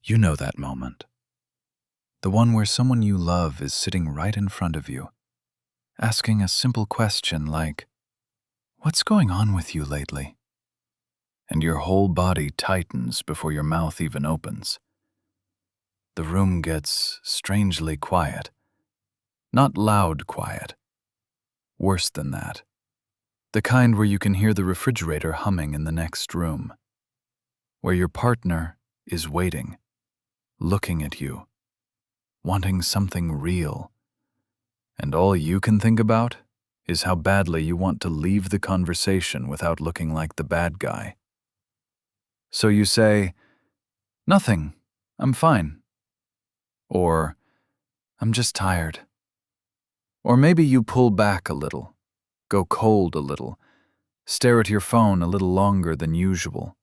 You know that moment. The one where someone you love is sitting right in front of you, asking a simple question like, "What's going on with you lately?" And your whole body tightens before your mouth even opens. The room gets strangely quiet. Not loud quiet. Worse than that. The kind where you can hear the refrigerator humming in the next room. Where your partner is waiting, looking at you, wanting something real. And all you can think about is how badly you want to leave the conversation without looking like the bad guy. So you say, "Nothing, I'm fine." Or, "I'm just tired." Or maybe you pull back a little, go cold a little, stare at your phone a little longer than usual.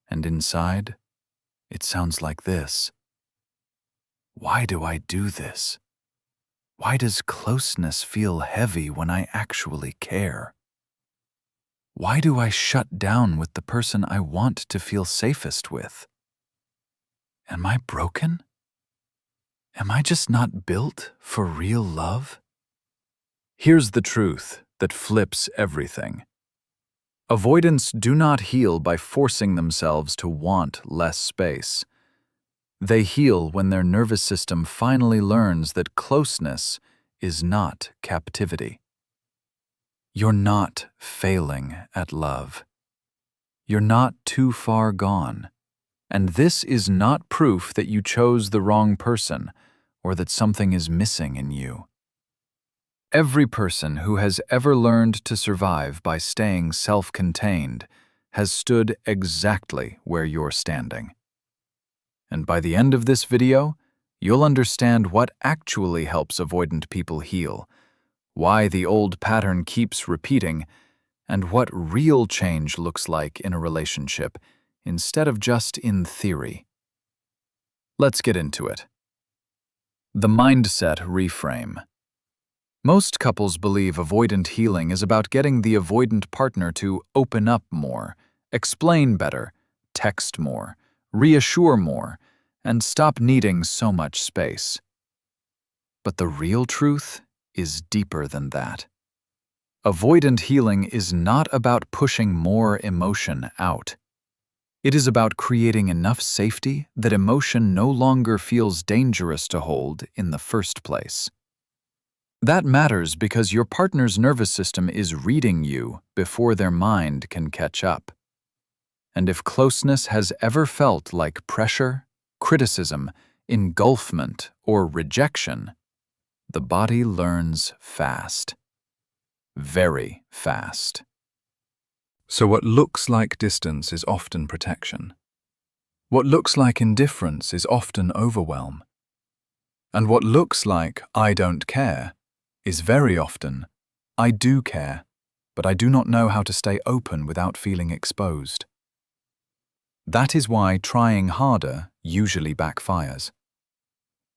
And inside, it sounds like this. Why do I do this? Why does closeness feel heavy when I actually care? Why do I shut down with the person I want to feel safest with? Am I broken? Am I just not built for real love? Here's the truth that flips everything. Avoidants do not heal by forcing themselves to want less space. They heal when their nervous system finally learns that closeness is not captivity. You're not failing at love. You're not too far gone. And this is not proof that you chose the wrong person or that something is missing in you. Every person who has ever learned to survive by staying self-contained has stood exactly where you're standing. And by the end of this video, you'll understand what actually helps avoidant people heal, why the old pattern keeps repeating, and what real change looks like in a relationship instead of just in theory. Let's get into it. The mindset reframe. Most couples believe avoidant healing is about getting the avoidant partner to open up more, explain better, text more, reassure more, and stop needing so much space. But the real truth is deeper than that. Avoidant healing is not about pushing more emotion out. It is about creating enough safety that emotion no longer feels dangerous to hold in the first place. That matters because your partner's nervous system is reading you before their mind can catch up. And if closeness has ever felt like pressure, criticism, engulfment, or rejection, the body learns fast. Very fast. So what looks like distance is often protection. What looks like indifference is often overwhelm. And what looks like "I don't care" is very often "I do care, but I do not know how to stay open without feeling exposed." That is why trying harder usually backfires.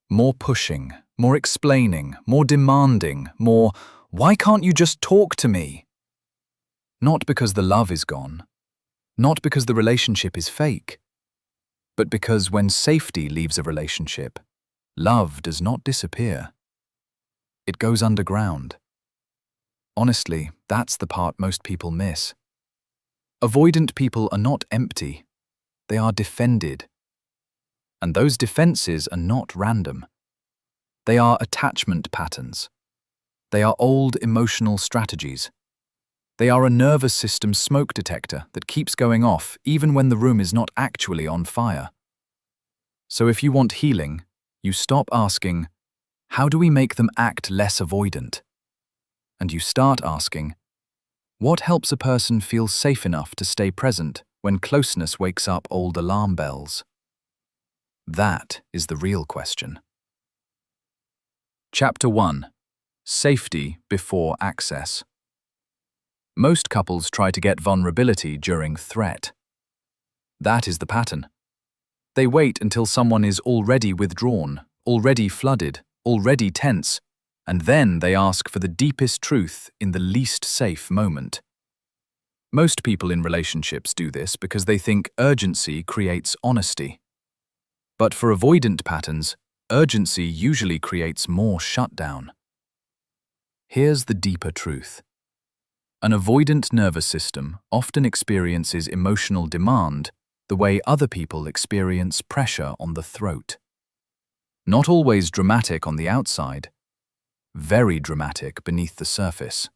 More pushing, more explaining, more demanding, more "Why can't you just talk to me?" Not because the love is gone, not because the relationship is fake, but because when safety leaves a relationship, love does not disappear. It goes underground. Honestly, that's the part most people miss. Avoidant people are not empty. They are defended. And those defenses are not random. They are attachment patterns. They are old emotional strategies. They are a nervous system smoke detector that keeps going off even when the room is not actually on fire. So if you want healing, you stop asking, "How do we make them act less avoidant?" And you start asking, "What helps a person feel safe enough to stay present when closeness wakes up old alarm bells?" That is the real question. Chapter 1. Safety before access. Most couples try to get vulnerability during threat. That is the pattern. They wait until someone is already withdrawn, already flooded, already tense, and then they ask for the deepest truth in the least safe moment. Most people in relationships do this because they think urgency creates honesty. But for avoidant patterns, urgency usually creates more shutdown. Here's the deeper truth. An avoidant nervous system often experiences emotional demand the way other people experience pressure on the throat. Not always dramatic on the outside, very dramatic beneath the surface.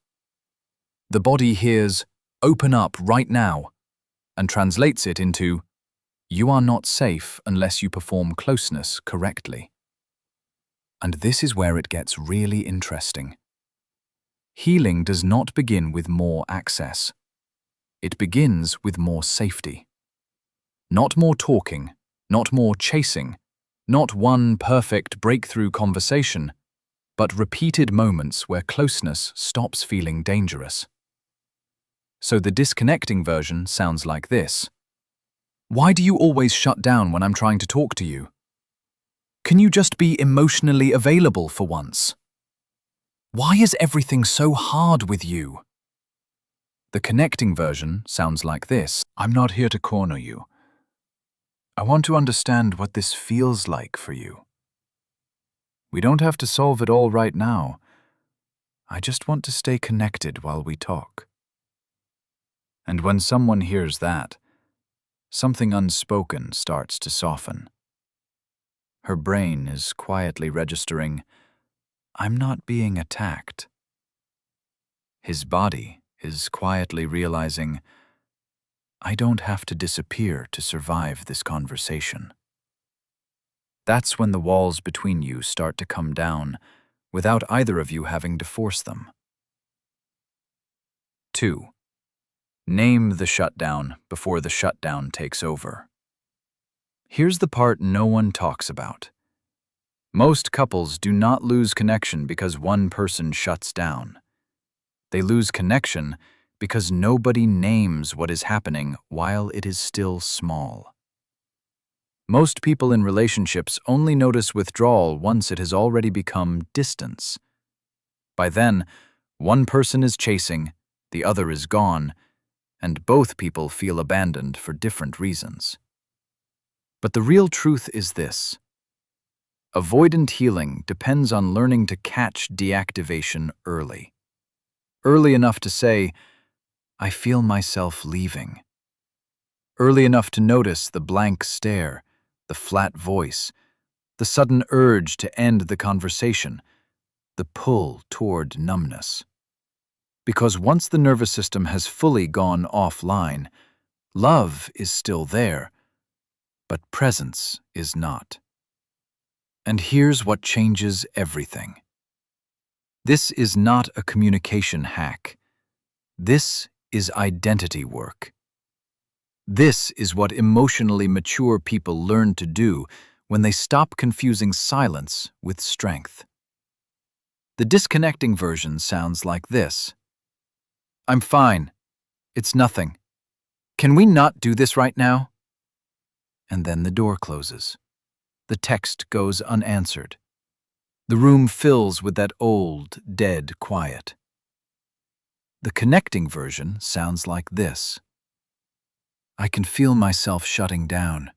The body hears, "Open up right now," and translates it into, "You are not safe unless you perform closeness correctly." And this is where it gets really interesting. Healing does not begin with more access. It begins with more safety. Not more talking, not more chasing, not one perfect breakthrough conversation, but repeated moments where closeness stops feeling dangerous. So the disconnecting version sounds like this. Why do you always shut down when I'm trying to talk to you? Can you just be emotionally available for once? Why is everything so hard with you? The connecting version sounds like this. I'm not here to corner you. I want to understand what this feels like for you. We don't have to solve it all right now. I just want to stay connected while we talk. And when someone hears that, something unspoken starts to soften. Her brain is quietly registering, I'm not being attacked. His body is quietly realizing, I don't have to disappear to survive this conversation. That's when the walls between you start to come down, without either of you having to force them. 2. Name the shutdown before the shutdown takes over. Here's the part no one talks about. Most couples do not lose connection because one person shuts down. They lose connection because nobody names what is happening while it is still small. Most people in relationships only notice withdrawal once it has already become distance. By then, one person is chasing, the other is gone, and both people feel abandoned for different reasons. But the real truth is this. Avoidant healing depends on learning to catch deactivation early. Early enough to say, I feel myself leaving. Early enough to notice the blank stare, the flat voice, the sudden urge to end the conversation, the pull toward numbness. Because once the nervous system has fully gone offline, love is still there, but presence is not. And here's what changes everything. This is not a communication hack. This is identity work. This is what emotionally mature people learn to do when they stop confusing silence with strength. The disconnecting version sounds like this. I'm fine. It's nothing. Can we not do this right now? And then the door closes. The text goes unanswered. The room fills with that old, dead quiet. The connecting version sounds like this. I can feel myself shutting down.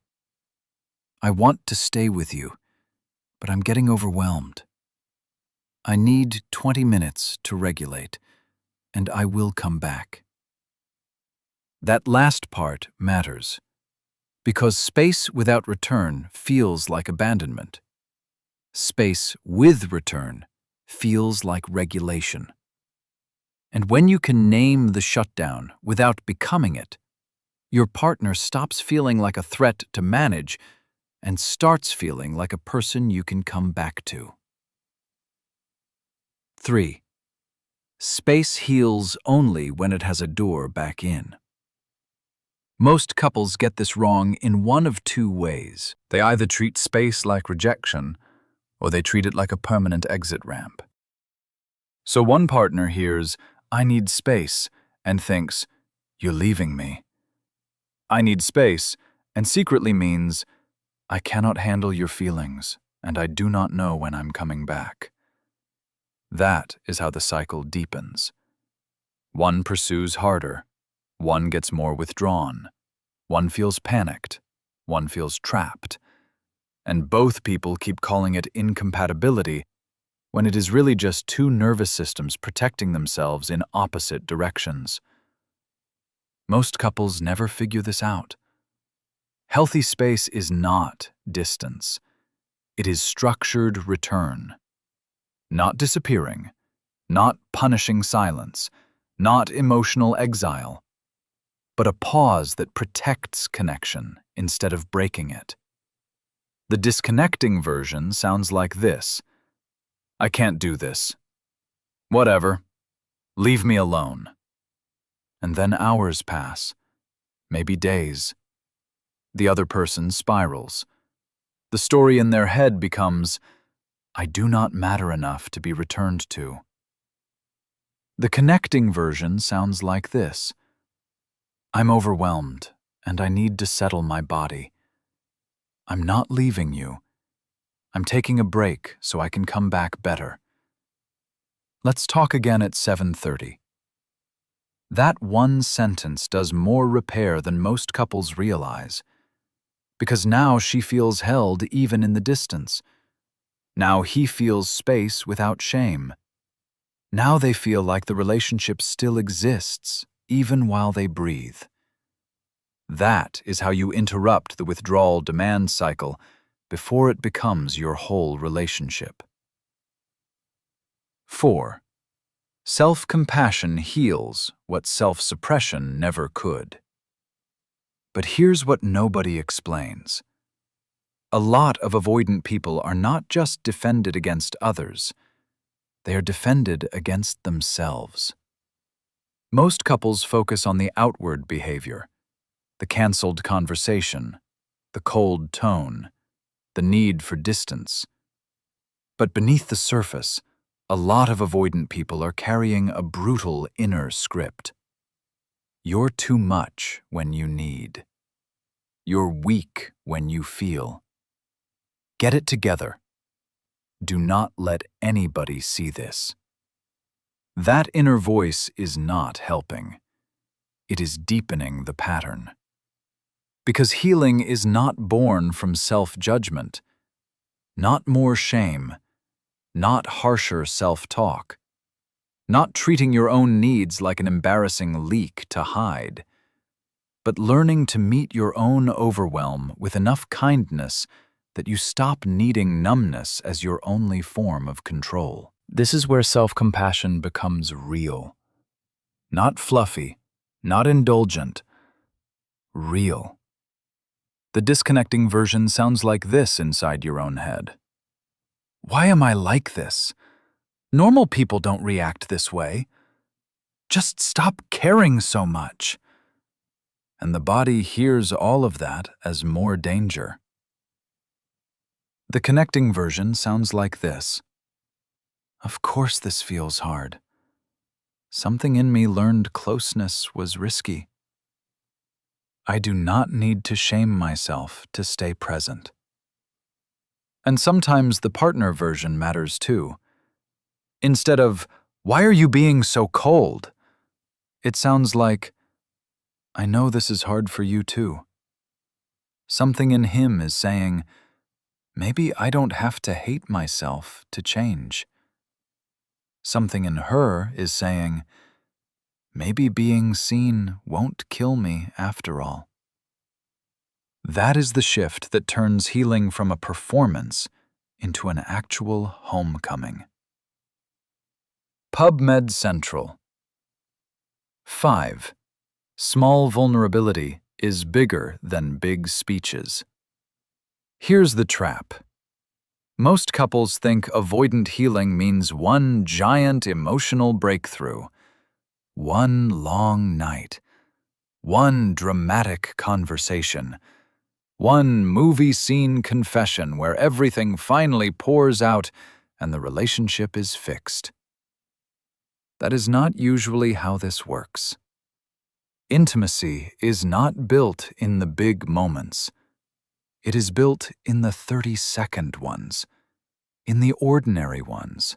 I want to stay with you, but I'm getting overwhelmed. I need 20 minutes to regulate, and I will come back. That last part matters, because space without return feels like abandonment. Space with return feels like regulation. And when you can name the shutdown without becoming it, your partner stops feeling like a threat to manage and starts feeling like a person you can come back to. 3. Space heals only when it has a door back in. Most couples get this wrong in one of two ways. They either treat space like rejection, or they treat it like a permanent exit ramp. So one partner hears, I need space, and thinks, you're leaving me. I need space, and secretly means, I cannot handle your feelings, and I do not know when I'm coming back. That is how the cycle deepens. One pursues harder. One gets more withdrawn. One feels panicked. One feels trapped. and both people keep calling it incompatibility when it is really just two nervous systems protecting themselves in opposite directions. Most couples never figure this out. Healthy space is not distance. It is structured return. Not disappearing, not punishing silence, not emotional exile, but a pause that protects connection instead of breaking it. The disconnecting version sounds like this: I can't do this. Whatever. Leave me alone. And then hours pass, maybe days. The other person spirals. The story in their head becomes, I do not matter enough to be returned to. The connecting version sounds like this: I'm overwhelmed, and I need to settle my body. I'm not leaving you. I'm taking a break so I can come back better. Let's talk again at 7:30. That one sentence does more repair than most couples realize, because now she feels held even in the distance. Now he feels space without shame. Now they feel like the relationship still exists, even while they breathe. That is how you interrupt the withdrawal demand cycle before it becomes your whole relationship. 4. Self-compassion heals what self-suppression never could. But here's what nobody explains. A lot of avoidant people are not just defended against others, they are defended against themselves. Most couples focus on the outward behavior, the canceled conversation, the cold tone, the need for distance. But beneath the surface, a lot of avoidant people are carrying a brutal inner script. You're too much when you need. You're weak when you feel. Get it together. Do not let anybody see this. That inner voice is not helping. It is deepening the pattern. Because healing is not born from self-judgment, not more shame, not harsher self-talk, not treating your own needs like an embarrassing leak to hide, but learning to meet your own overwhelm with enough kindness that you stop needing numbness as your only form of control. This is where self-compassion becomes real. Not fluffy, not indulgent, real. The disconnecting version sounds like this inside your own head. Why am I like this? Normal people don't react this way. Just stop caring so much. And the body hears all of that as more danger. The connecting version sounds like this. Of course this feels hard. Something in me learned closeness was risky. I do not need to shame myself to stay present. And sometimes the partner version matters too. Instead of, why are you being so cold? It sounds like, I know this is hard for you too. Something in him is saying, maybe I don't have to hate myself to change. Something in her is saying, maybe being seen won't kill me after all. That is the shift that turns healing from a performance into an actual homecoming. PubMed Central. 5. Small vulnerability is bigger than big speeches. Here's the trap. Most couples think avoidant healing means one giant emotional breakthrough, one long night, one dramatic conversation, one movie scene confession where everything finally pours out and the relationship is fixed. That is not usually how this works. Intimacy is not built in the big moments. It is built in the 30-second ones, in the ordinary ones,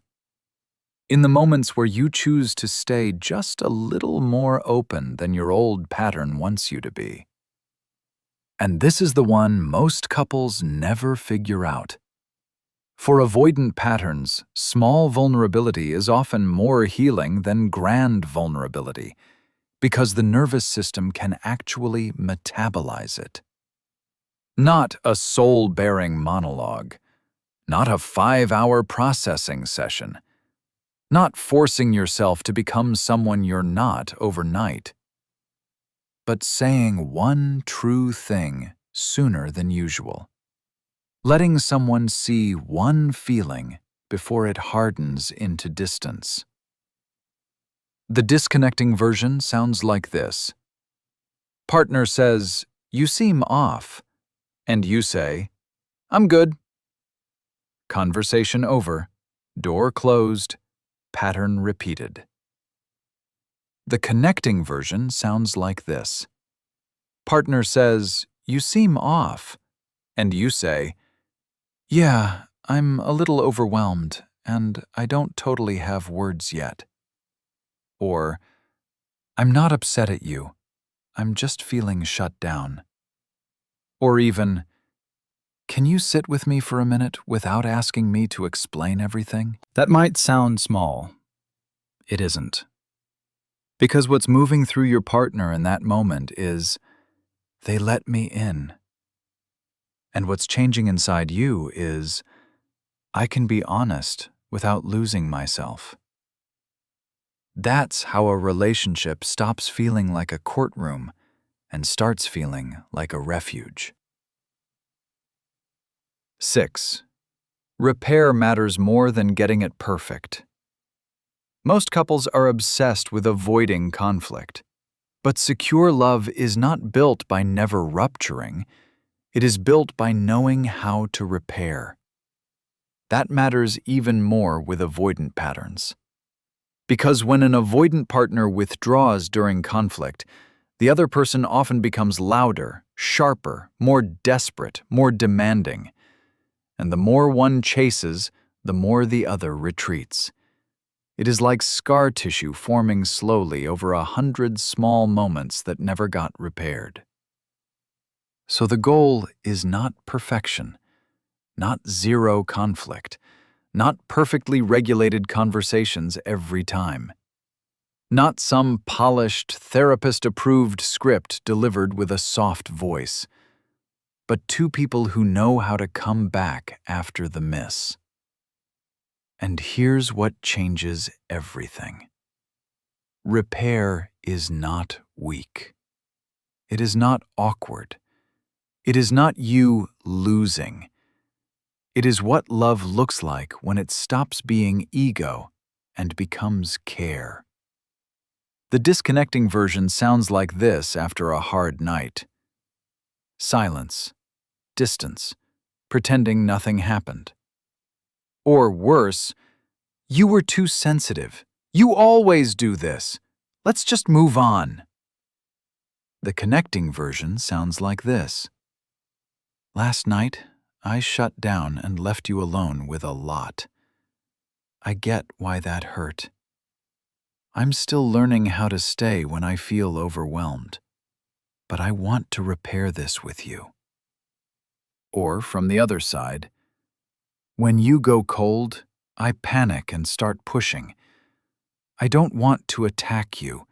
in the moments where you choose to stay just a little more open than your old pattern wants you to be. And this is the one most couples never figure out. For avoidant patterns, small vulnerability is often more healing than grand vulnerability, because the nervous system can actually metabolize it. Not a soul-bearing monologue, not a 5-hour processing session, not forcing yourself to become someone you're not overnight, but saying one true thing sooner than usual. Letting someone see one feeling before it hardens into distance. The disconnecting version sounds like this. Partner says, "You seem off," and you say, "I'm good." Conversation over, door closed, pattern repeated. The connecting version sounds like this. Partner says, "You seem off," and you say, "Yeah, I'm a little overwhelmed, and I don't totally have words yet." Or, "I'm not upset at you, I'm just feeling shut down." Or even, "Can you sit with me for a minute without asking me to explain everything?" That might sound small. It isn't. Because what's moving through your partner in that moment is, "They let me in." And what's changing inside you is, "I can be honest without losing myself." That's how a relationship stops feeling like a courtroom and starts feeling like a refuge. 6. Repair matters more than getting it perfect. Most couples are obsessed with avoiding conflict. But secure love is not built by never rupturing. It is built by knowing how to repair. That matters even more with avoidant patterns. Because when an avoidant partner withdraws during conflict, the other person often becomes louder, sharper, more desperate, more demanding. And the more one chases, the more the other retreats. It is like scar tissue forming slowly over 100 small moments that never got repaired. So the goal is not perfection, not zero conflict, not perfectly regulated conversations every time. Not some polished, therapist-approved script delivered with a soft voice, but two people who know how to come back after the miss. And here's what changes everything. Repair is not weak. It is not awkward. It is not you losing. It is what love looks like when it stops being ego and becomes care. The disconnecting version sounds like this after a hard night. Silence, distance, pretending nothing happened. Or worse, "You were too sensitive. You always do this. Let's just move on." The connecting version sounds like this. "Last night, I shut down and left you alone with a lot. I get why that hurt. I'm still learning how to stay when I feel overwhelmed, but I want to repair this with you." Or from the other side, "When you go cold, I panic and start pushing. I don't want to attack you.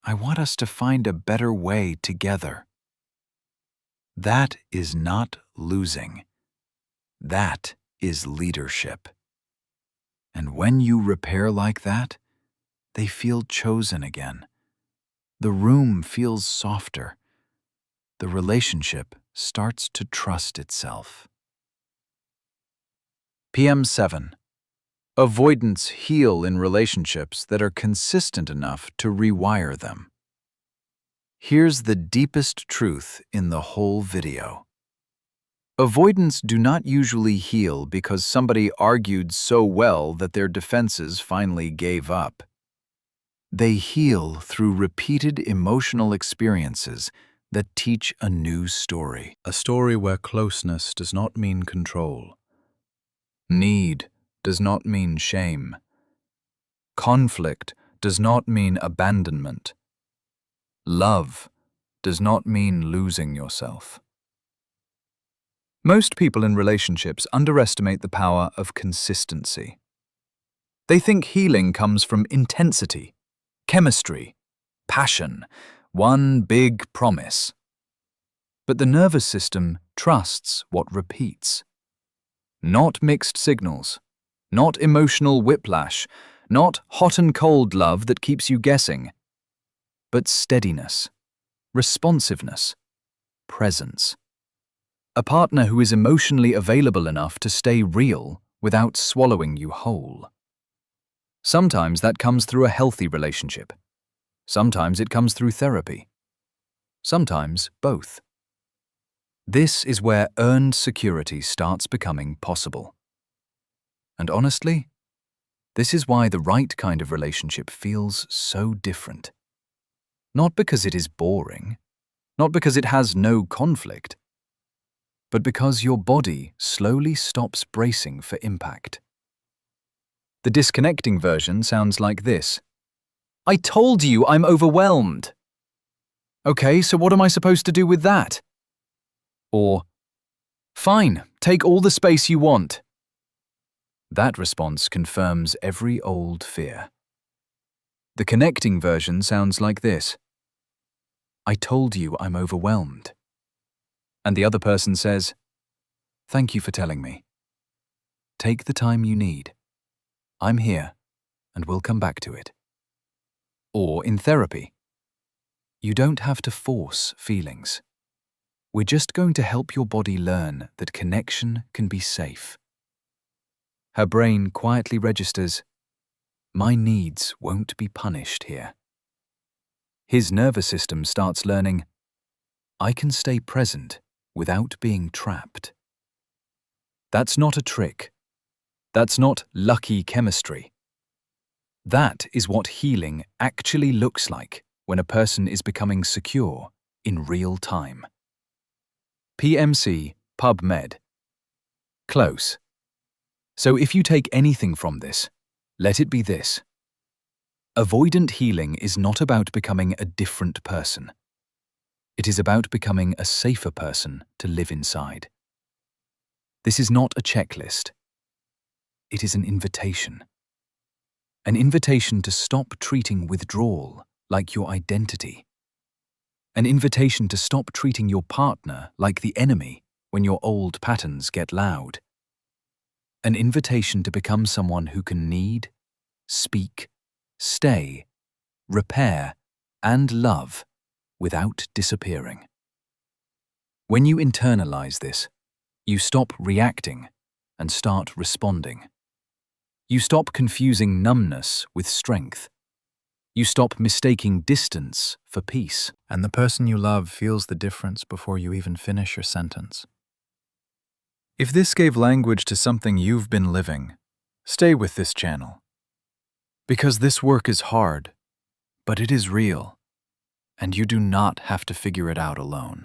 I want us to find a better way together." That is not losing. That is leadership. And when you repair like that, they feel chosen again. The room feels softer. The relationship starts to trust itself. PM7. Avoidants heal in relationships that are consistent enough to rewire them. Here's the deepest truth in the whole video. Avoidants do not usually heal because somebody argued so well that their defenses finally gave up. They heal through repeated emotional experiences that teach a new story. A story where closeness does not mean control. Need does not mean shame. Conflict does not mean abandonment. Love does not mean losing yourself. Most people in relationships underestimate the power of consistency. They think healing comes from intensity, chemistry, passion, one big promise. But the nervous system trusts what repeats. Not mixed signals, not emotional whiplash, not hot and cold love that keeps you guessing, but steadiness, responsiveness, presence. A partner who is emotionally available enough to stay real without swallowing you whole. Sometimes that comes through a healthy relationship. Sometimes it comes through therapy. Sometimes both. This is where earned security starts becoming possible. And honestly, this is why the right kind of relationship feels so different. Not because it is boring, not because it has no conflict, but because your body slowly stops bracing for impact. The disconnecting version sounds like this. I told you I'm overwhelmed. Okay, so what am I supposed to do with that? Or, fine, take all the space you want. That response confirms every old fear. The connecting version sounds like this. I told you I'm overwhelmed. And the other person says, thank you for telling me. Take the time you need. I'm here, and we'll come back to it. Or in therapy, you don't have to force feelings. We're just going to help your body learn that connection can be safe. Her brain quietly registers, my needs won't be punished here. His nervous system starts learning, I can stay present without being trapped. That's not a trick. That's not lucky chemistry. That is what healing actually looks like when a person is becoming secure in real time. PMC, PubMed. Close. So if you take anything from this, let it be this. Avoidant healing is not about becoming a different person. It is about becoming a safer person to live inside. This is not a checklist. It is an invitation. An invitation to stop treating withdrawal like your identity. An invitation to stop treating your partner like the enemy when your old patterns get loud. An invitation to become someone who can need, speak, stay, repair, and love without disappearing. When you internalize this, you stop reacting and start responding. You stop confusing numbness with strength. You stop mistaking distance for peace. And the person you love feels the difference before you even finish your sentence. If this gave language to something you've been living, stay with this channel. Because this work is hard, but it is real, and you do not have to figure it out alone.